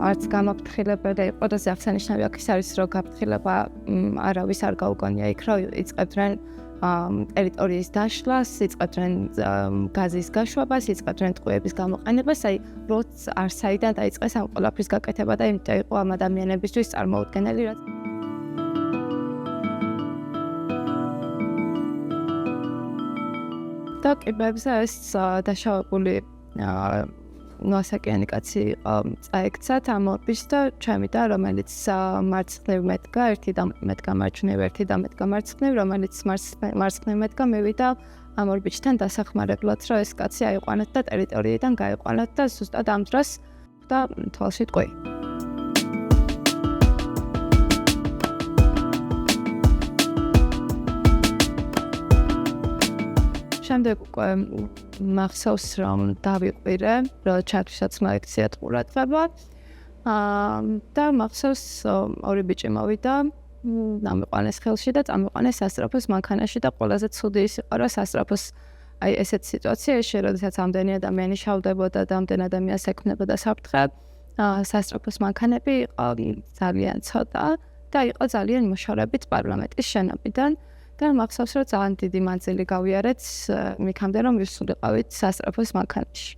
არც გამაფრთხილებელი იყო და აღსანიშნავია ის არის, რომ გაფრთხილება არავის არ გაუგონია იქ, რომ იწყებდნენ ტერიტორიის დაშლას, იწყებდნენ გაზის გაშვებას, იწყებდნენ ტყუების გამოყენებას, აი როც არსაიდან დაიწყეს ამ ყველაფრის გაკეთება და იმიტომ იყო ამ ადამიანებისთვის წარმოუდგენელი, რაც და კიბებზე ეს დაშავებული ნოასაკიანი კაცი წაექცათ ამ ორბის და ჩემი და რომელიც მარცხნივ მედგა, ერთი და მედგა მარჯვნივ, ერთი და მედგა მარცხნივ, რომელიც მარცხნივ მედგა მივიდა ამ ორბისთან დასახმარებლად, რომ ეს კაცი აიყვანათ და ტერიტორიიდან გაიყვანათ და ზუსტად ამ დროს და თვალში ტყვი. შემდეგ უკვე მახსოვს რომ დავიყვირე, რომ ჩათვისაც მოექციათ ყურადღება. და მახსოვს ორი ბიჭი მოვიდა, ამიყვანეს ხელში და წამიყვანეს სასწრაფოს მანქანაში და ყველაზე ცუდი ის იყო, რომ სასწრაფოს აი ესეთ სიტუაციაში, როდესაც ამდენი ადამიანი შავდებოდა და ამდენ ადამიანს ექმნებოდა საფრთხე, სასწრაფოს მანქანები იყო ძალიან ცოტა და იყო ძალიან მოშორებით პარლამენტის შენობიდან. და მახსოვს რომ ძალიან დიდი მანძილი გავიარეთ იქამდე რომ ვისულიყავით სასწრაფოს მანქანაში.